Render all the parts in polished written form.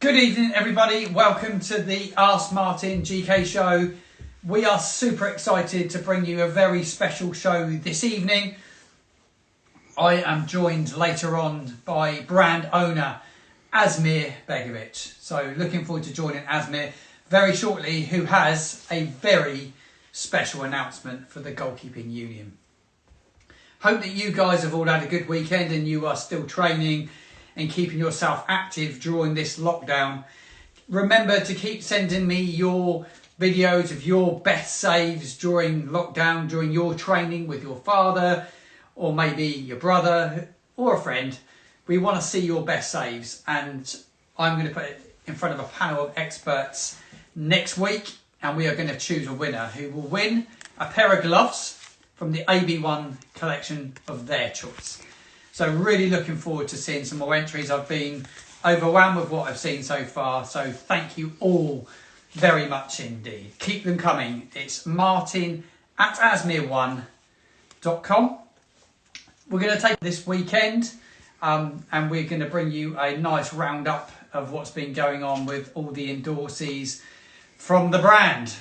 Good evening, everybody. Welcome to the TheAskMartinGK show. We are super excited to bring you a very special show this evening. I am joined later on by brand owner Asmir Begovic. So looking forward to joining Asmir very shortly, who has a very special announcement for the Goalkeeping Union. Hope that you guys have all had a good weekend and you are still training and keeping yourself active during this lockdown. Remember to keep sending me your videos of your best saves during lockdown, during your training with your father or maybe your brother or a friend. We want to see your best saves, and I'm going to put it in front of a panel of experts next week, and we are going to choose a winner who will win a pair of gloves from the AB1 collection of their choice. So really looking forward to seeing some more entries. I've been overwhelmed with what I've seen so far. So thank you all very much indeed. Keep them coming. It's martin@asmir1.com. We're going to take this weekend and we're going to bring you a nice roundup of what's been going on with all the endorsees from the brand.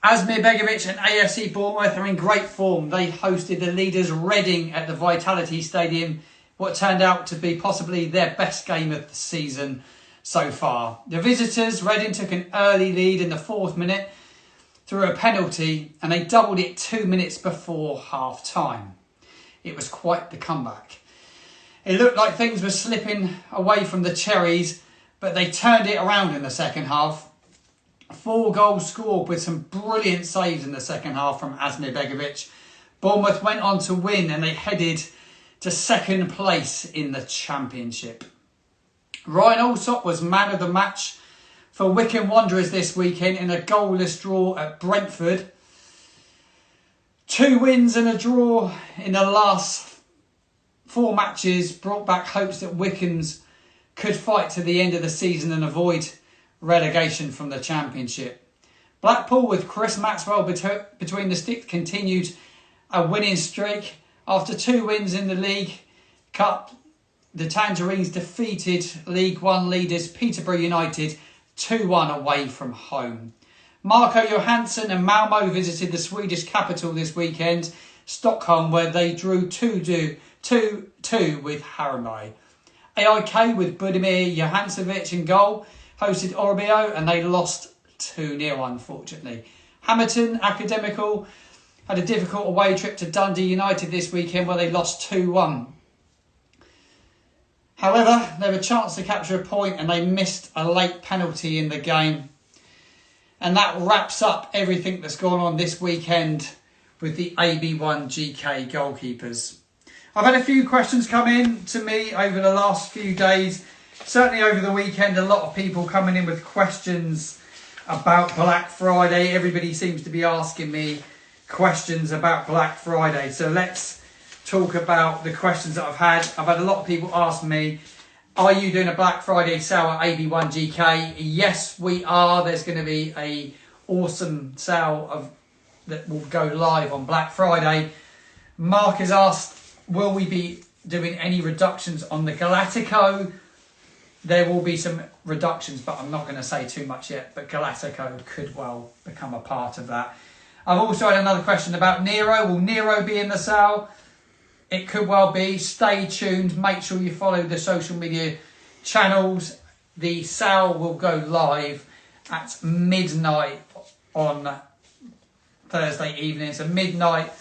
Asmir Begovic and AFC Bournemouth are in great form. They hosted the leaders Reading at the Vitality Stadium, what turned out to be possibly their best game of the season so far. The visitors, Reading, took an early lead in the 4th minute through a penalty, and they doubled it 2 minutes before half-time. It was quite the comeback. It looked like things were slipping away from the Cherries, but they turned it around in the second half. 4 goals scored with some brilliant saves in the second half from Asmir Begovic. Bournemouth went on to win and they headed to 2nd place in the Championship. Ryan Alsop was man of the match for Wycombe Wanderers this weekend in a goalless draw at Brentford. 2 wins and a draw in the last 4 matches brought back hopes that Wycombes could fight to the end of the season and avoid relegation from the Championship. Blackpool, with Chris Maxwell between the sticks, continued a winning streak. After 2 wins in the League Cup, the Tangerines defeated League One leaders Peterborough United 2-1 away from home. Marco Johansson and Malmo visited the Swedish capital this weekend, Stockholm, where they drew 2-2 with Harambe. AIK, with Budimir Johanssovic in goal, hosted Orbio and they lost 2-0 unfortunately. Hamilton Academical had a difficult away trip to Dundee United this weekend where they lost 2-1. However, they had a chance to capture a point and they missed a late penalty in the game. And that wraps up everything that's gone on this weekend with the AB1GK goalkeepers. I've had a few questions come in to me over the last few days. Certainly over the weekend, a lot of people coming in with questions about Black Friday. Everybody seems to be asking me questions about Black Friday. So let's talk about the questions that I've had. I've had a lot of people ask me, are you doing a Black Friday sale at AB1GK? Yes, we are. There's going to be an awesome sale that will go live on Black Friday. Mark has asked, will we be doing any reductions on the Galactico? There will be some reductions, but I'm not going to say too much yet. But Galactico could well become a part of that. I've also had another question about Nero. Will Nero be in the sale? It could well be. Stay tuned. Make sure you follow the social media channels. The sale will go live at midnight on Thursday evening. So midnight,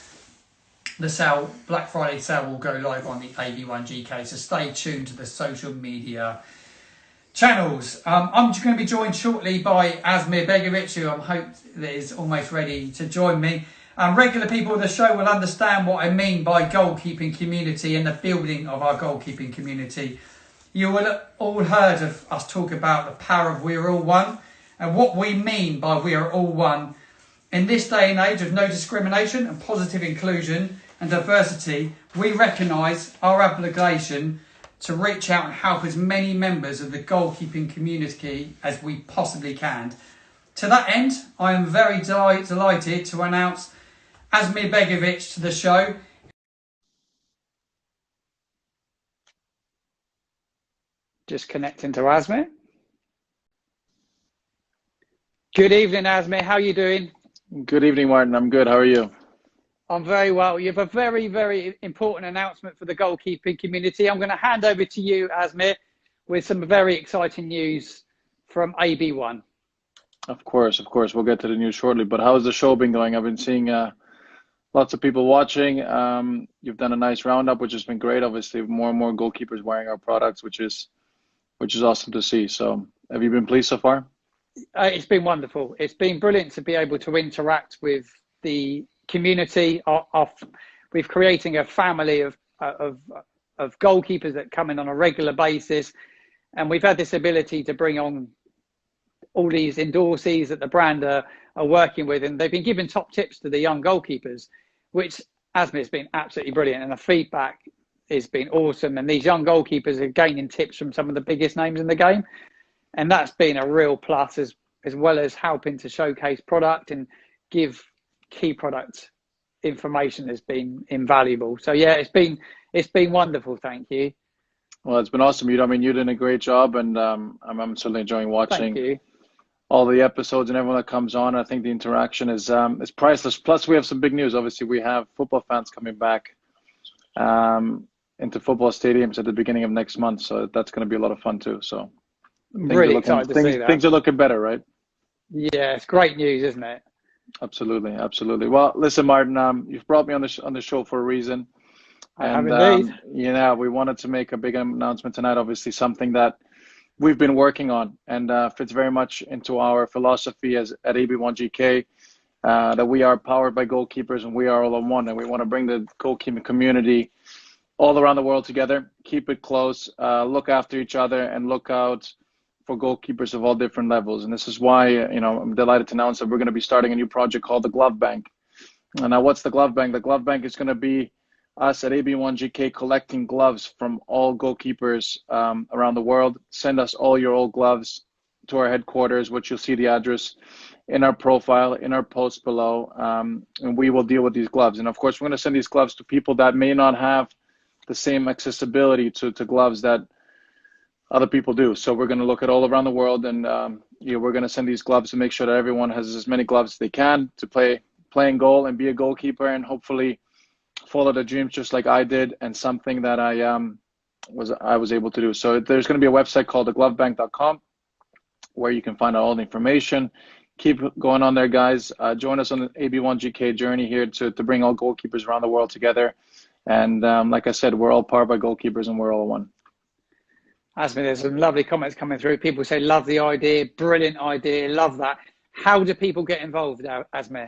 the sale, Black Friday sale, will go live on the AB1GK. So stay tuned to the social media channels. I'm just going to be joined shortly by Asmir Begovic, who I hope is almost ready to join me. Regular people of the show will understand what I mean by goalkeeping community and the building of our goalkeeping community. You will have all heard of us talk about the power of We Are All One and what we mean by We Are All One. In this day and age of no discrimination and positive inclusion and diversity, we recognise our obligation to reach out and help as many members of the goalkeeping community as we possibly can. To that end, I am very delighted to announce Asmir Begovic to the show. Just connecting to Asme. Good evening, Asme. How are you doing? Good evening, Martin. I'm good. How are you? I'm very well. You have a very, very important announcement for the goalkeeping community. I'm going to hand over to you, Asmir, with some very exciting news from AB1. Of course. We'll get to the news shortly. But how's the show been going? I've been seeing lots of people watching. You've done a nice roundup, which has been great. Obviously, more and more goalkeepers wearing our products, which is awesome to see. So, have you been pleased so far? It's been wonderful. It's been brilliant to be able to interact with the community. We've creating a family of goalkeepers that come in on a regular basis, and we've had this ability to bring on all these endorsees that the brand are working with, and they've been giving top tips to the young goalkeepers, which Asme has been absolutely brilliant, and the feedback has been awesome. And these young goalkeepers are gaining tips from some of the biggest names in the game, and that's been a real plus, as well as helping to showcase product and give key product information has been invaluable. So yeah, it's been wonderful. Thank you. Well, it's been awesome. You're doing a great job, and I'm certainly enjoying watching all the episodes and everyone that comes on. I think the interaction is priceless. Plus, we have some big news. Obviously, we have football fans coming back into football stadiums at the beginning of next month, so that's going to be a lot of fun too. So, really excited to see that. Things are looking better, right? Yeah, it's great news, isn't it? Absolutely. Well, listen, Martin, you've brought me on the show for a reason. I have indeed. We wanted to make a big announcement tonight. Obviously, something that we've been working on and fits very much into our philosophy at AB1GK, that we are powered by goalkeepers and we are all in one. And we want to bring the goalkeeping community all around the world together, keep it close, look after each other, and look out for goalkeepers of all different levels. And this is why, I'm delighted to announce that we're going to be starting a new project called the Glove Bank. And now, what's the Glove Bank? The Glove Bank is going to be us at AB1GK collecting gloves from all goalkeepers around the world. Send us all your old gloves to our headquarters, which you'll see the address in our profile, in our post below, and we will deal with these gloves. And of course, we're going to send these gloves to people that may not have the same accessibility to gloves that other people do. So we're going to look at all around the world, and we're going to send these gloves to make sure that everyone has as many gloves as they can to play in goal and be a goalkeeper, and hopefully follow the dreams just like I did, and something that I was able to do. So there's going to be a website called theglovebank.com where you can find out all the information. Keep going on there, guys. Join us on the AB1GK journey here to bring all goalkeepers around the world together. And like I said, we're all powered by goalkeepers and we're all one. Asme, there's some lovely comments coming through. People say, love the idea, brilliant idea, love that. How do people get involved, Asme?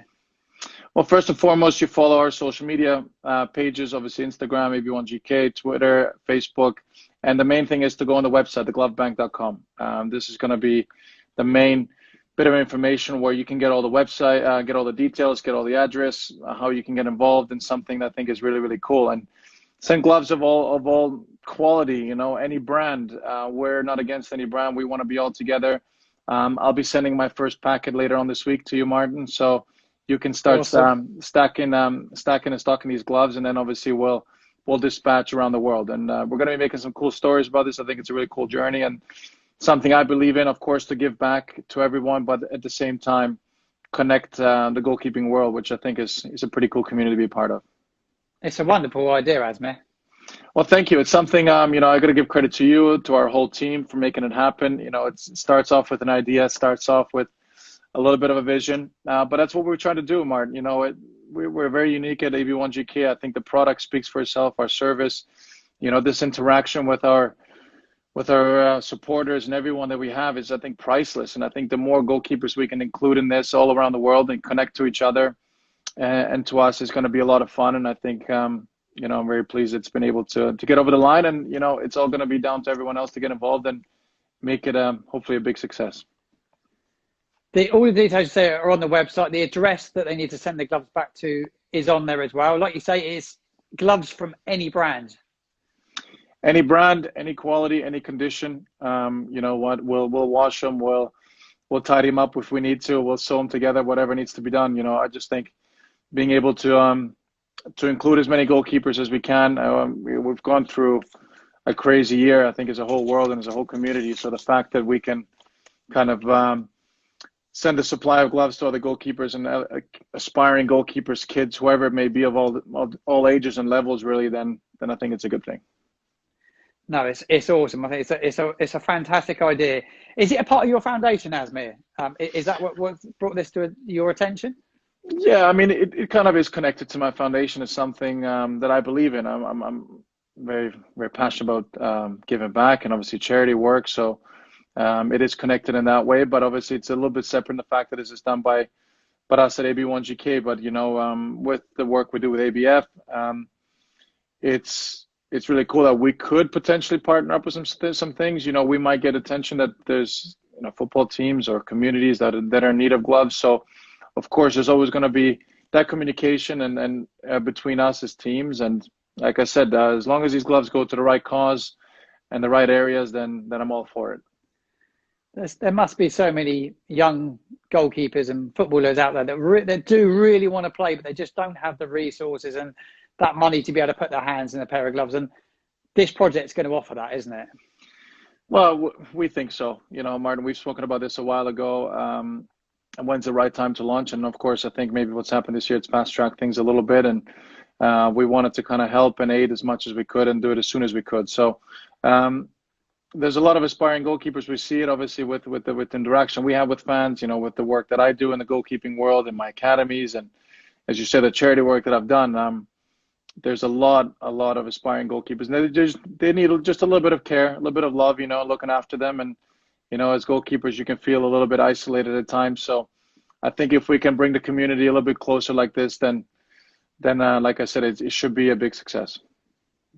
Well, first and foremost, you follow our social media pages, obviously Instagram, AB1GK, Twitter, Facebook. And the main thing is to go on the website, theglovebank.com. This is going to be the main bit of information where you can get all the website, get all the details, get all the address, how you can get involved in something that I think is really, really cool. And send gloves of all quality, any brand. We're not against any brand. We want to be all together. I'll be sending my first packet later on this week to you, Martin. So you can start stacking and stocking these gloves, and then obviously we'll dispatch around the world. And we're going to be making some cool stories about this. I think it's a really cool journey and something I believe in, of course, to give back to everyone, but at the same time connect the goalkeeping world, which I think is a pretty cool community to be a part of. It's a wonderful idea, Asme. Well, thank you. It's something, I got to give credit to you, to our whole team for making it happen. It starts off with an idea, starts off with a little bit of a vision, but that's what we're trying to do, Martin. We're very unique at AB1GK. I think the product speaks for itself, our service, this interaction with our supporters and everyone that we have is, I think, priceless. And I think the more goalkeepers we can include in this all around the world and connect to each other and to us is going to be a lot of fun. And I think, I'm very pleased it's been able to get over the line, and, it's all going to be down to everyone else to get involved and make it hopefully a big success. All the details say are on the website. The address that they need to send the gloves back to is on there as well. Like you say, it's gloves from any brand. Any brand, any quality, any condition. We'll wash them. We'll tidy them up if we need to. We'll sew them together. Whatever needs to be done. I just think being able to include as many goalkeepers as we can. We've gone through a crazy year, I think, as a whole world and as a whole community. So the fact that we can kind of send a supply of gloves to other goalkeepers and aspiring goalkeepers, kids, whoever it may be, of all ages and levels, really, then I think it's a good thing. No, it's awesome. I think it's a fantastic idea. Is it a part of your foundation, Asmir? Is that what brought this to your attention? Yeah, I mean, it kind of is connected to my foundation. It's something that I believe in. I'm very, very passionate about giving back and obviously charity work. So it is connected in that way, but obviously it's a little bit separate in the fact that this is done by us at AB1GK. But with the work we do with ABF, it's really cool that we could potentially partner up with some things. We might get attention that there's football teams or communities that are in need of gloves. So of course there's always going to be that communication and between us as teams. And like I said, as long as these gloves go to the right cause and the right areas, then I'm all for it. There must be so many young goalkeepers and footballers out there that do really want to play, but they just don't have the resources and that money to be able to put their hands in a pair of gloves. And this project's going to offer that, isn't it? Well, we think so. Martin, we've spoken about this a while ago. And when's the right time to launch? And of course, I think maybe what's happened this year, it's fast-tracked things a little bit. And we wanted to kind of help and aid as much as we could and do it as soon as we could. So there's a lot of aspiring goalkeepers. We see it obviously with the interaction we have with fans, with the work that I do in the goalkeeping world, in my academies, and as you said, the charity work that I've done. There's a lot of aspiring goalkeepers. And they need just a little bit of care, a little bit of love, looking after them. And as goalkeepers, you can feel a little bit isolated at times. So I think if we can bring the community a little bit closer like this, then like I said, it should be a big success.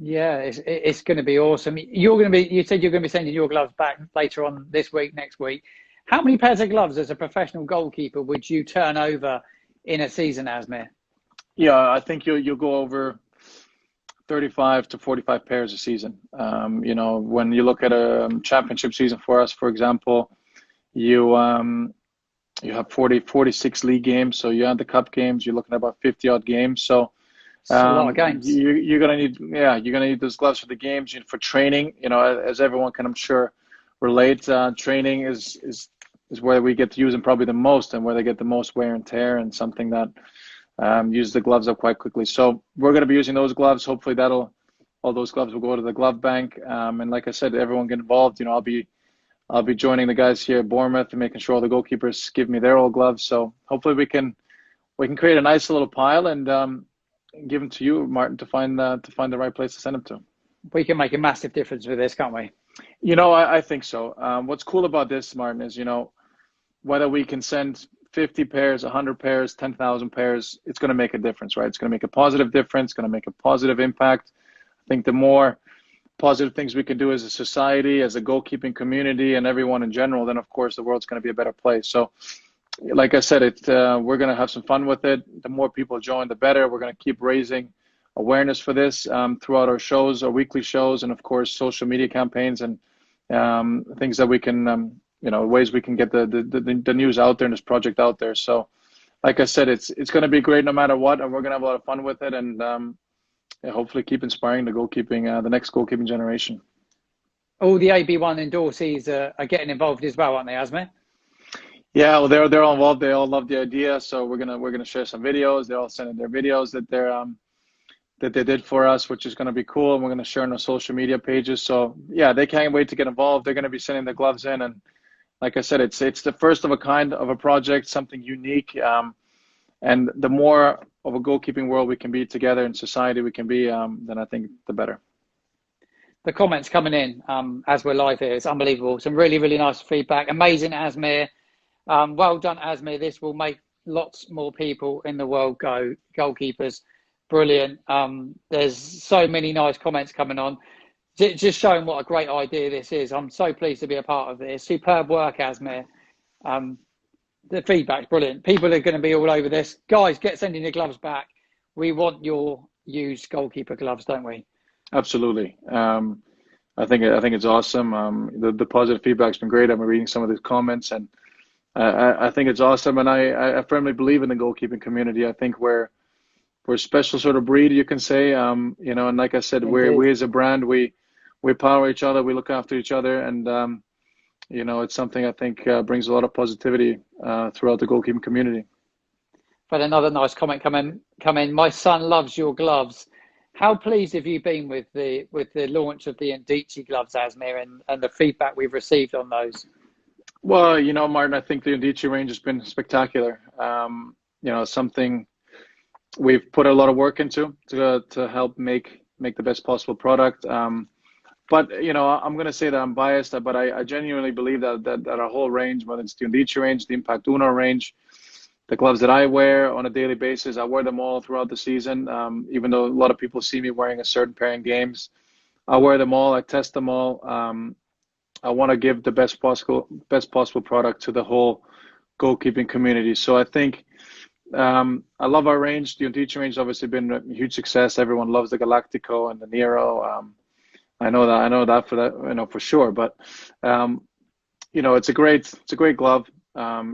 Yeah, it's going to be awesome. You said you're going to be sending your gloves back later on this week, next week. How many pairs of gloves as a professional goalkeeper would you turn over in a season, Asmir? Yeah, I think you'll go over 35 to 45 pairs a season. When you look at a championship season for us, for example, you have 46 league games. So you add the cup games, you're looking at about 50 odd games. So a lot of games. You're gonna need those gloves for the games, for training. As everyone can, I'm sure, relate. Training is where we get to use them probably the most, and where they get the most wear and tear, and something that uses the gloves up quite quickly. So we're gonna be using those gloves. Hopefully, all those gloves will go to the glove bank. And like I said, everyone get involved. I'll be joining the guys here at Bournemouth and making sure all the goalkeepers give me their old gloves. So hopefully we can create a nice little pile and give them to you, Martin, to find the right place to send them to. We can make a massive difference with this, can't we? I think so. What's cool about this, Martin, is whether we can send 50 pairs, 100 pairs, 10,000 pairs, it's going to make a difference, right? It's going to make a positive difference, going to make a positive impact. I think the more positive things we can do as a society, as a goalkeeping community, and everyone in general, then of course the world's going to be a better place. So like I said, we're going to have some fun with it. The more people join, the better. We're going to keep raising awareness for this throughout our shows, our weekly shows, and of course social media campaigns and things that we can, ways we can get the news out there and this project out there. So like I said, it's going to be great no matter what, and we're going to have a lot of fun with it, and hopefully keep inspiring the next goalkeeping generation. All the AB1 endorsees are getting involved as well, aren't they, Asme? Yeah, well, they're all involved. They all love the idea. So we're gonna share some videos. They're all sending their videos that they did for us, which is gonna be cool. And we're gonna share on our social media pages. So yeah, they can't wait to get involved. They're gonna be sending their gloves in, and like I said, it's the first of a kind of a project, something unique. And the more of a goalkeeping world we can be together in society, we can be, then I think the better. The comments coming in as we're live here, it's unbelievable. Some really, really nice feedback. Amazing, Asmir. Well done, Asmir. This will make lots more people in the world go goalkeepers. Brilliant. There's so many nice comments coming on. Just showing what a great idea this is. I'm so pleased to be a part of this. Superb work, Asmir. The feedback's brilliant. People are going to be all over this. Guys, get sending your gloves back. We want your used goalkeeper gloves, don't we? Absolutely. I think it's awesome. The positive feedback's been great. I've been reading some of the comments, and I think it's awesome. And I firmly believe in the goalkeeping community. I think we're a special sort of breed, you can say. And like I said, we as a brand, we we power each other, we look after each other, and you know, it's something I think brings a lot of positivity throughout the goalkeeping community. But another nice comment come in. My son loves your gloves. How pleased have you been with the launch of the Untitled gloves, Asmir, and the feedback we've received on those? Well, you know, Martin, I think the Untitled range has been spectacular. You know, something we've put a lot of work into to help make the best possible product. But you know, I'm going to say that I'm biased, but I genuinely believe that our whole range, whether it's the Untitled range, the Impact Uno range, the gloves that I wear on a daily basis, I wear them all throughout the season. Even though a lot of people see me wearing a certain pair in games, I wear them all. I test them all. I want to give the best possible product to the whole goalkeeping community. So I think I love our range. The Untitled range has obviously been a huge success. Everyone loves the Galactico and the Nero. I know that for sure. But you know, it's a great glove.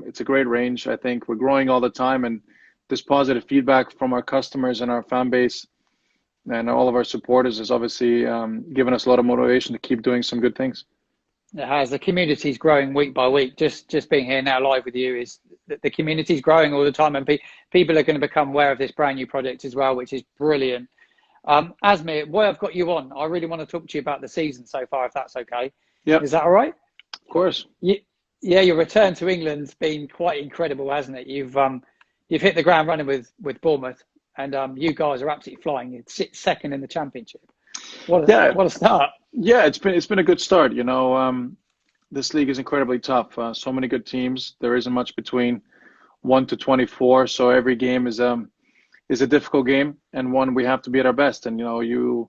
It's a great range. I think we're growing all the time, and this positive feedback from our customers and our fan base and all of our supporters has obviously given us a lot of motivation to keep doing some good things. It has. The community's growing week by week. Just being here now live with you is that the community's growing all the time, and people are going to become aware of this brand new project as well, which is brilliant. Asmir, why I've got you on, I really want to talk to you about the season so far, if that's okay. Yeah. Is that all right? Of course. Yeah, your return to England's been quite incredible, hasn't it? You've hit the ground running with Bournemouth, and you guys are absolutely flying. You sit second in the Championship. What a start! Yeah, it's been a good start. You know, this league is incredibly tough. So many good teams. There isn't much between 1 to 24, so every game is a difficult game, and one we have to be at our best. And you know, you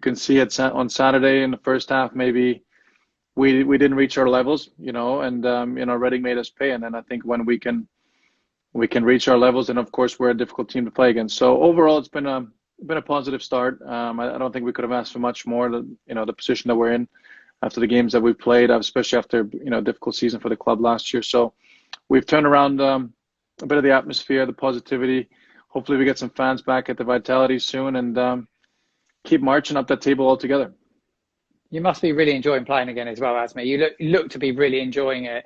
can see it on Saturday in the first half. Maybe we didn't reach our levels, you know, and you know, Reading made us pay. And then I think when we can reach our levels, and of course we're a difficult team to play against. So overall, it's been a positive start. I don't think we could have asked for much more. You know, the position that we're in after the games that we've played, especially after, you know, a difficult season for the club last year. So we've turned around a bit of the atmosphere, the positivity. Hopefully we get some fans back at the Vitality soon, and keep marching up that table all together. You must be really enjoying playing again as well, Asme. You look to be really enjoying it.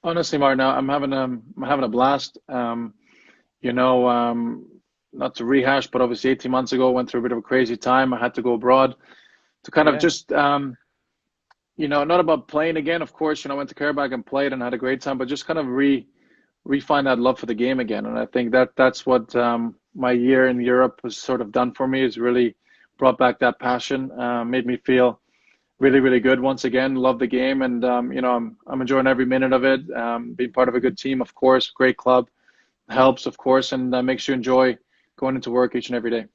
Honestly, Martin, I'm having a blast. You know, not to rehash, but obviously 18 months ago, I went through a bit of a crazy time. I had to go abroad to kind of just, you know, not about playing again. Of course, you know, I went to Karabakh and played and had a great time, but just kind of refine that love for the game again. And I think that's what my year in Europe was sort of done for me, is really brought back that passion, made me feel really, really good once again. Love the game, and you know, I'm enjoying every minute of it. Being part of a good team, of course, great club helps, of course, and makes you enjoy going into work each and every day.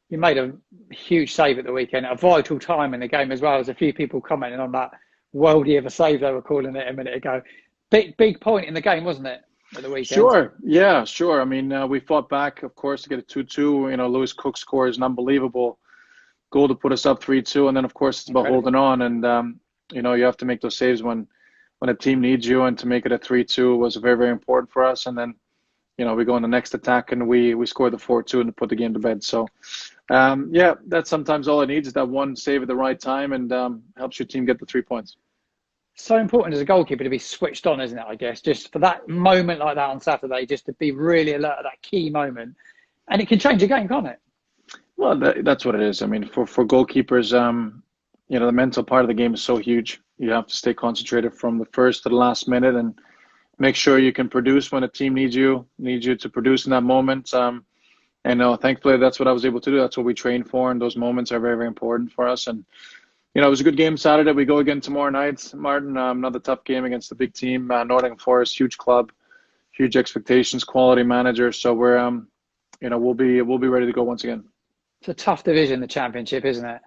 You made a huge save at the weekend, a vital time in the game as well. There's a few people commenting on that worldie of a save, they were calling it a minute ago. Big point in the game, wasn't it, at the weekend? Sure, yeah, sure. I mean, we fought back, of course, to get a 2-2. You know, Lewis Cook scores an unbelievable goal to put us up 3-2, and then of course it's about holding on. And you know, you have to make those saves when a team needs you, and to make it a 3-2 was very, very important for us. And then, you know, we go in the next attack and we scored the 4-2 and to put the game to bed. So yeah, that's sometimes all it needs, is that one save at the right time, and helps your team get the 3 points. So important as a goalkeeper to be switched on, isn't it? I guess just for that moment like that on Saturday, just to be really alert at that key moment, and it can change a game, can't it? Well, that's what it is. I mean, for goalkeepers, you know, the mental part of the game is so huge. You have to stay concentrated from the first to the last minute, and make sure you can produce when a team needs you to produce in that moment. And thankfully, that's what I was able to do. That's what we train for, and those moments are very, very important for us. And you know, it was a good game Saturday. We go again tomorrow night, Martin. Another tough game against a big team, Nottingham Forest, huge club, huge expectations, quality manager. So we're, you know, we'll be ready to go once again. It's a tough division, the Championship, isn't it?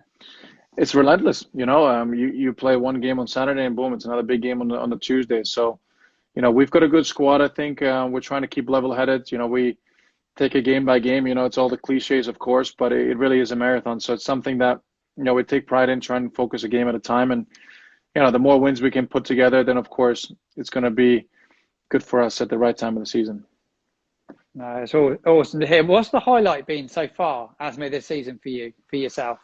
It's relentless. You know, you play one game on Saturday, and boom, it's another big game on the Tuesday. So, you know, we've got a good squad. I think we're trying to keep level-headed. You know, we take a game by game. You know, it's all the cliches, of course, but it really is a marathon. So it's something that, you know, we take pride in, trying to focus a game at a time. And, you know, the more wins we can put together, then, of course, it's going to be good for us at the right time of the season. No, it's all awesome to hear. What's the highlight been so far, Asme, this season for yourself?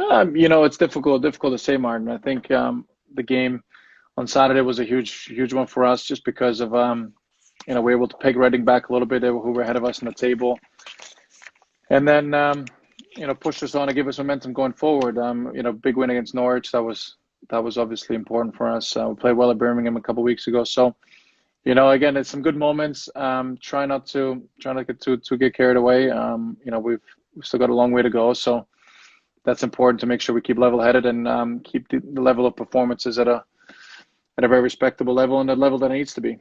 It's difficult to say, Martin. I think the game on Saturday was a huge one for us, just because of we were able to peg Reading back a little bit. They were who were ahead of us in the table, and then push us on and give us momentum going forward. Big win against Norwich. That was obviously important for us. We played well at Birmingham a couple of weeks ago, so again, it's some good moments. Try not to get carried away. We've still got a long way to go, so that's important to make sure we keep level-headed and keep the level of performances at a very respectable level and the level that it needs to be.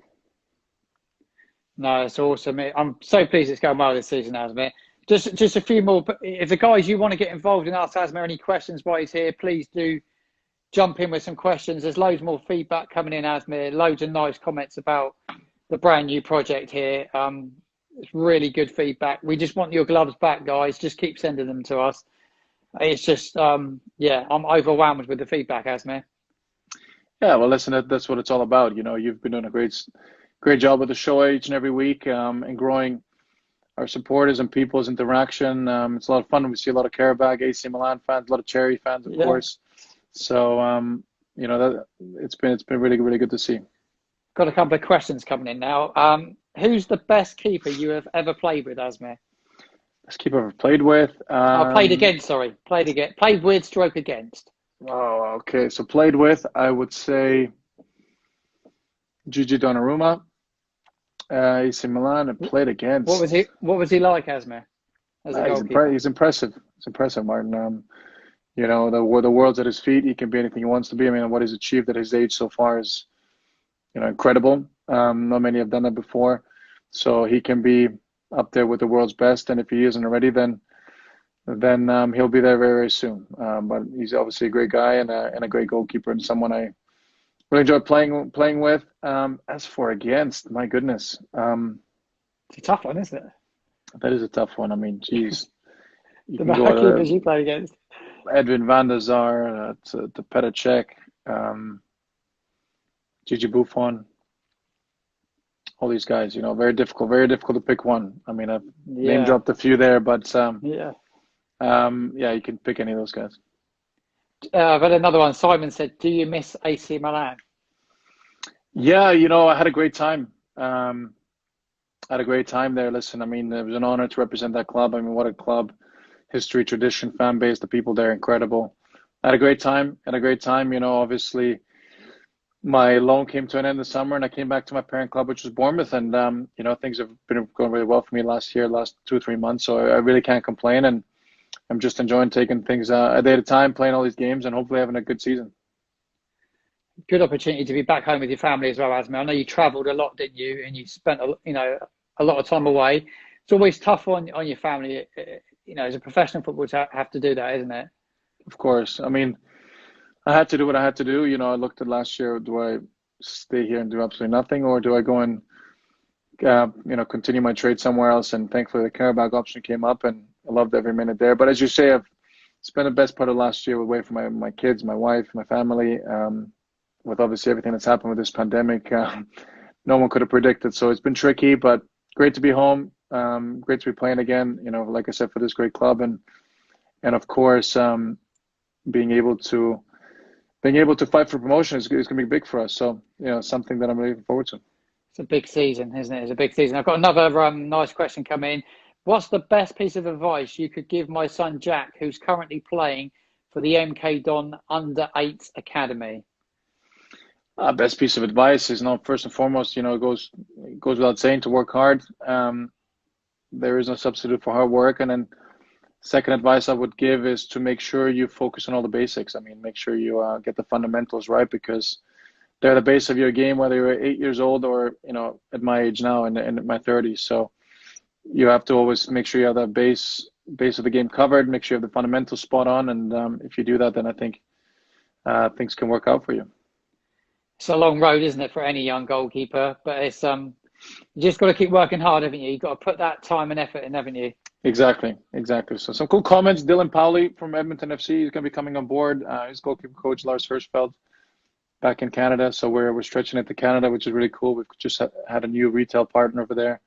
No, it's awesome. I'm so pleased it's going well this season, Asmir. Just a few more. If the guys you want to get involved in ask Asmir any questions while he's here, please do jump in with some questions. There's loads more feedback coming in, Asmir. Loads of nice comments about the brand new project here. It's really good feedback. We just want your gloves back, guys. Just keep sending them to us. It's just, I'm overwhelmed with the feedback, Asmir. Yeah, well, listen, that's what it's all about. You've been doing a great job with the show each and every week, and growing our supporters and people's interaction. It's a lot of fun. We see a lot of Karabakh, AC Milan fans, a lot of Cherry fans, of course. So, it's been really good to see. Got a couple of questions coming in now. Who's the best keeper you have ever played with, Asmir? Best keeper I've ever played with? Played against, sorry. Played with, stroke against. Oh, okay. So played with, I would say Gigi Donnarumma, AC Milan, and played against. What was he like, Asmir? He's impressive. It's impressive, Martin. The world's at his feet. He can be anything he wants to be. I mean, what he's achieved at his age so far is, incredible. Not many have done that before. So he can be up there with the world's best. And if he isn't already, then he'll be there very, very soon. But he's obviously a great guy and a great goalkeeper, and someone I really enjoy playing with. As for against, my goodness. It's a tough one, isn't it? That is a tough one. I mean, geez. The keepers you played against. Edwin van der Sar, to Petr Cech, Gigi Buffon, all these guys, very difficult to pick one. I mean, I've name dropped a few there, but you can pick any of those guys. I've had another one. Simon said, do you miss AC Milan? Yeah, I had a great time. There. Listen, I mean, it was an honor to represent that club. I mean, what a club. History, tradition, fan base, the people there, incredible. I had a great time. Obviously, my loan came to an end this summer, and I came back to my parent club, which was Bournemouth. And, things have been going really well for me last 2 or 3 months. So I really can't complain. And I'm just enjoying taking things a day at a time, playing all these games, and hopefully having a good season. Good opportunity to be back home with your family as well, Asmir. I know you travelled a lot, didn't you? And you spent a lot of time away. It's always tough on your family. As a professional footballer, to have to do that, isn't it? Of course. I mean, I had to do what I had to do. I looked at last year, do I stay here and do absolutely nothing, or do I go and, continue my trade somewhere else? And thankfully the Karabakh option came up, and I loved every minute there. But as you say, I've spent the best part of last year away from my kids, my wife, my family, with obviously everything that's happened with this pandemic. No one could have predicted. So it's been tricky, but great to be home. Great to be playing again, like I said, for this great club, and of course, being able to fight for promotion is going to be big for us. So, something that I'm really looking forward to. It's a big season, isn't it? It's a big season. I've got another nice question coming in. What's the best piece of advice you could give my son Jack, who's currently playing for the MK Don Under-8 Academy? Best piece of advice is, first and foremost, it goes without saying, to work hard. There is no substitute for hard work. And then second advice I would give is to make sure you focus on all the basics. I mean, make sure you get the fundamentals right, because they're the base of your game, whether you're 8 years old or, at my age now in my 30s. So you have to always make sure you have that base of the game covered, make sure you have the fundamentals spot on. And if you do that, then I think things can work out for you. It's a long road, isn't it, for any young goalkeeper? But it's you just got to keep working hard, haven't you? You've got to put that time and effort in, haven't you? Exactly. So some cool comments. Dylan Powley from Edmonton FC is going to be coming on board. His goalkeeper coach, Lars Hirschfeld, back in Canada. So we're stretching it to Canada, which is really cool. We've just had a new retail partner over there.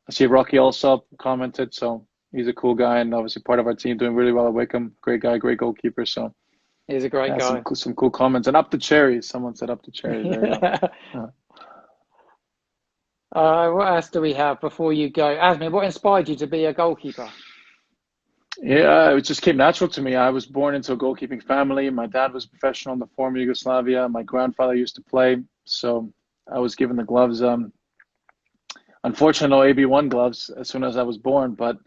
I see Rocky also commented. So He's a cool guy, and obviously part of our team, doing really well at Wickham. Great guy, great goalkeeper. So He's a great guy. some cool comments. And up the cherries. Someone said up the cherries. There you go. What else do we have before you go? Asmir, what inspired you to be a goalkeeper? Yeah, it just came natural to me. I was born into a goalkeeping family. My dad was a professional in the former Yugoslavia. My grandfather used to play, so I was given the gloves. Unfortunately, no AB1 gloves as soon as I was born, but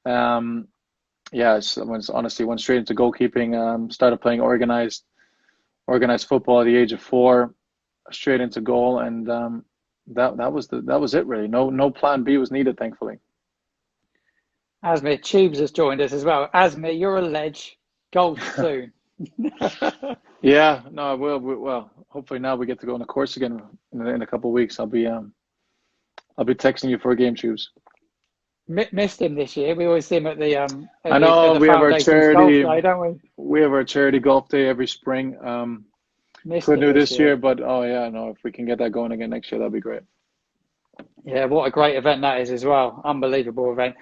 yeah, honestly went straight into goalkeeping. Started playing organized football at the age of 4, straight into goal, and that was it really. No plan B was needed, thankfully. Asmir Tubes has joined us as well. Asmir, you're a ledge. Goal soon. Yeah, no, I will. Well, hopefully now we get to go on a course again in a couple of weeks. I'll be texting you for a game, Tubes. Missed him this year. We always see him at the I know we have our charity golf day, don't we? We have our charity golf day every spring. Couldn't do this year, but oh yeah, no, if we can get that going again next year, that'd be great. Yeah, what a great event that is as well. Unbelievable event.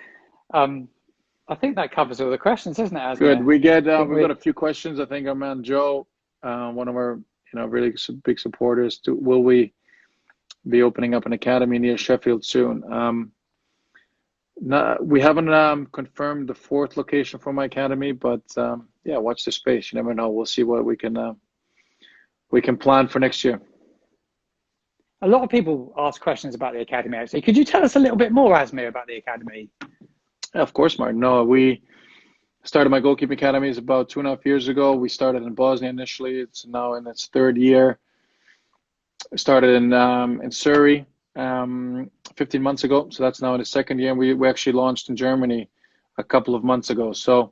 I think that covers all the questions, doesn't it, Asmir? Good. We've got a few questions. I think our man Joe, one of our really big supporters, will we be opening up an academy near Sheffield soon? We haven't confirmed the 4th location for my academy, but yeah, watch the space. You never know. We'll see what we can plan for next year. A lot of people ask questions about the academy, actually. Could you tell us a little bit more, Asmir, about the academy? Yeah, of course, Martin. No, we started my goalkeeping academies about 2.5 years ago. We started in Bosnia initially. It's now in its 3rd year. I started in Surrey 15 months ago, so that's now in the 2nd year. We actually launched in Germany a couple of months ago. So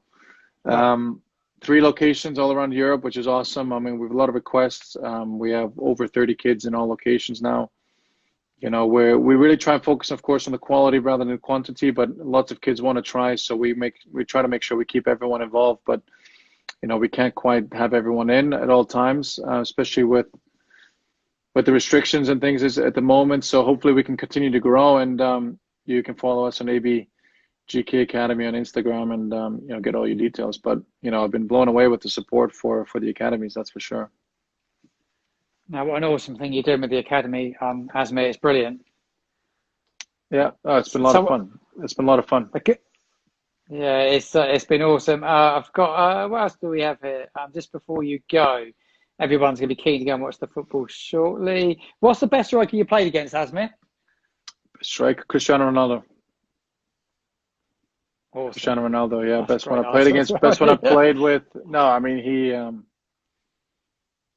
3 locations all around Europe, which is awesome. I mean, we have a lot of requests. We have over 30 kids in all locations now. Where we really try and focus, of course, on the quality rather than the quantity, but lots of kids want to try, so we try to make sure we keep everyone involved. But we can't quite have everyone in at all times, especially with the restrictions and things at the moment. So hopefully we can continue to grow, and you can follow us on ABGK Academy on Instagram, and get all your details. But I've been blown away with the support for the academies, that's for sure. Now, what an awesome thing you're doing with the academy, Asmir. It's brilliant. Yeah, it's been a lot of fun. It's been a lot of fun. Okay. Yeah, it's been awesome. I've got what else do we have here? Just before you go, everyone's going to be keen to go and watch the football shortly. What's the best striker you played against, Asmir? Striker Cristiano Ronaldo. Awesome. Cristiano Ronaldo, yeah, That's best one I played against. Best one I played with. No, I mean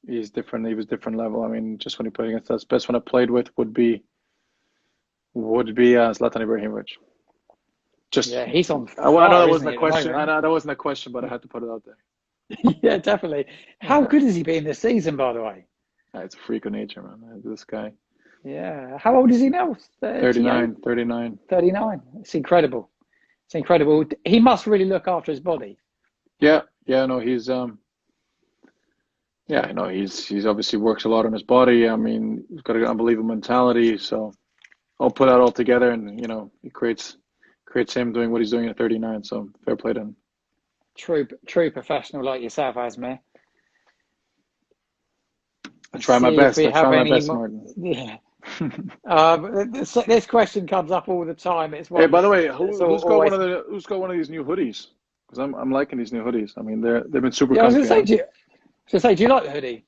he's different. He was different level. I mean, just when he played against us, best one I played with would be Zlatan Ibrahimovic. Yeah, he's on fire. I know that wasn't a question. I know that wasn't a question, but I had to put it out there. Yeah, definitely. How good has he been this season, by the way? It's a freak of nature, man. This guy. Yeah. How old is he now? 39. 39. It's incredible. It's incredible. He must really look after his body. Yeah. No, he's yeah, no, he's obviously works a lot on his body. I mean, he's got an unbelievable mentality. So I'll put that all together, and he creates him doing what he's doing at 39. So fair play to him. True professional like yourself, Asmir. I try my best. Martin. Yeah. This question comes up all the time. Hey, by the way, who's got one of these new hoodies? Because I'm liking these new hoodies. I mean, they've been super comfy. I was going to say, do you like the hoodie?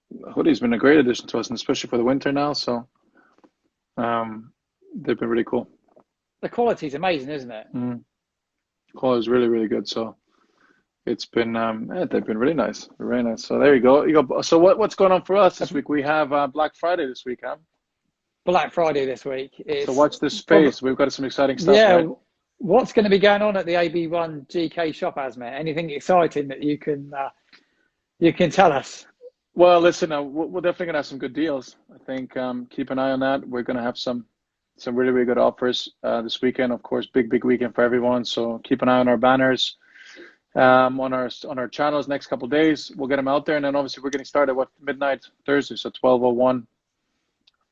The hoodie's been a great addition to us, and especially for the winter now. So, they've been really cool. The quality's amazing, isn't it? Quality's really, really good. So, it's been they've been really nice, very nice. So there you go. So what's going on for us this week? We have Black Friday this week, huh? Black Friday this week. So watch this space. We've got some exciting stuff. Yeah. Right? What's going to be going on at the AB1GK shop, Asmir? Anything exciting that you can tell us? Well, listen, we're definitely going to have some good deals. I think keep an eye on that. We're going to have some really, really good offers this weekend. Of course, big weekend for everyone. So keep an eye on our banners on our channels next couple of days. We'll get them out there, and then obviously we're getting started at midnight Thursday, so 12:01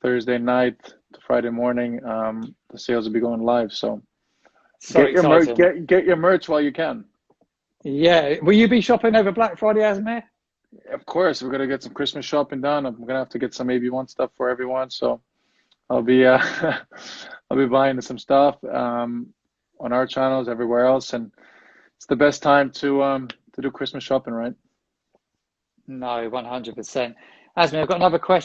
Thursday night to Friday morning. The sales will be going live. So So Get your merch. exciting. Get your merch while you can. Yeah. Will you be shopping over Black Friday, Asmir? Of course, we're gonna get some Christmas shopping done. I'm gonna have to get some AB1 stuff for everyone. So I'll be I'll be buying some stuff on our channels, everywhere else, and it's the best time to do Christmas shopping, right? No, 100%. Asmir, I've got another question.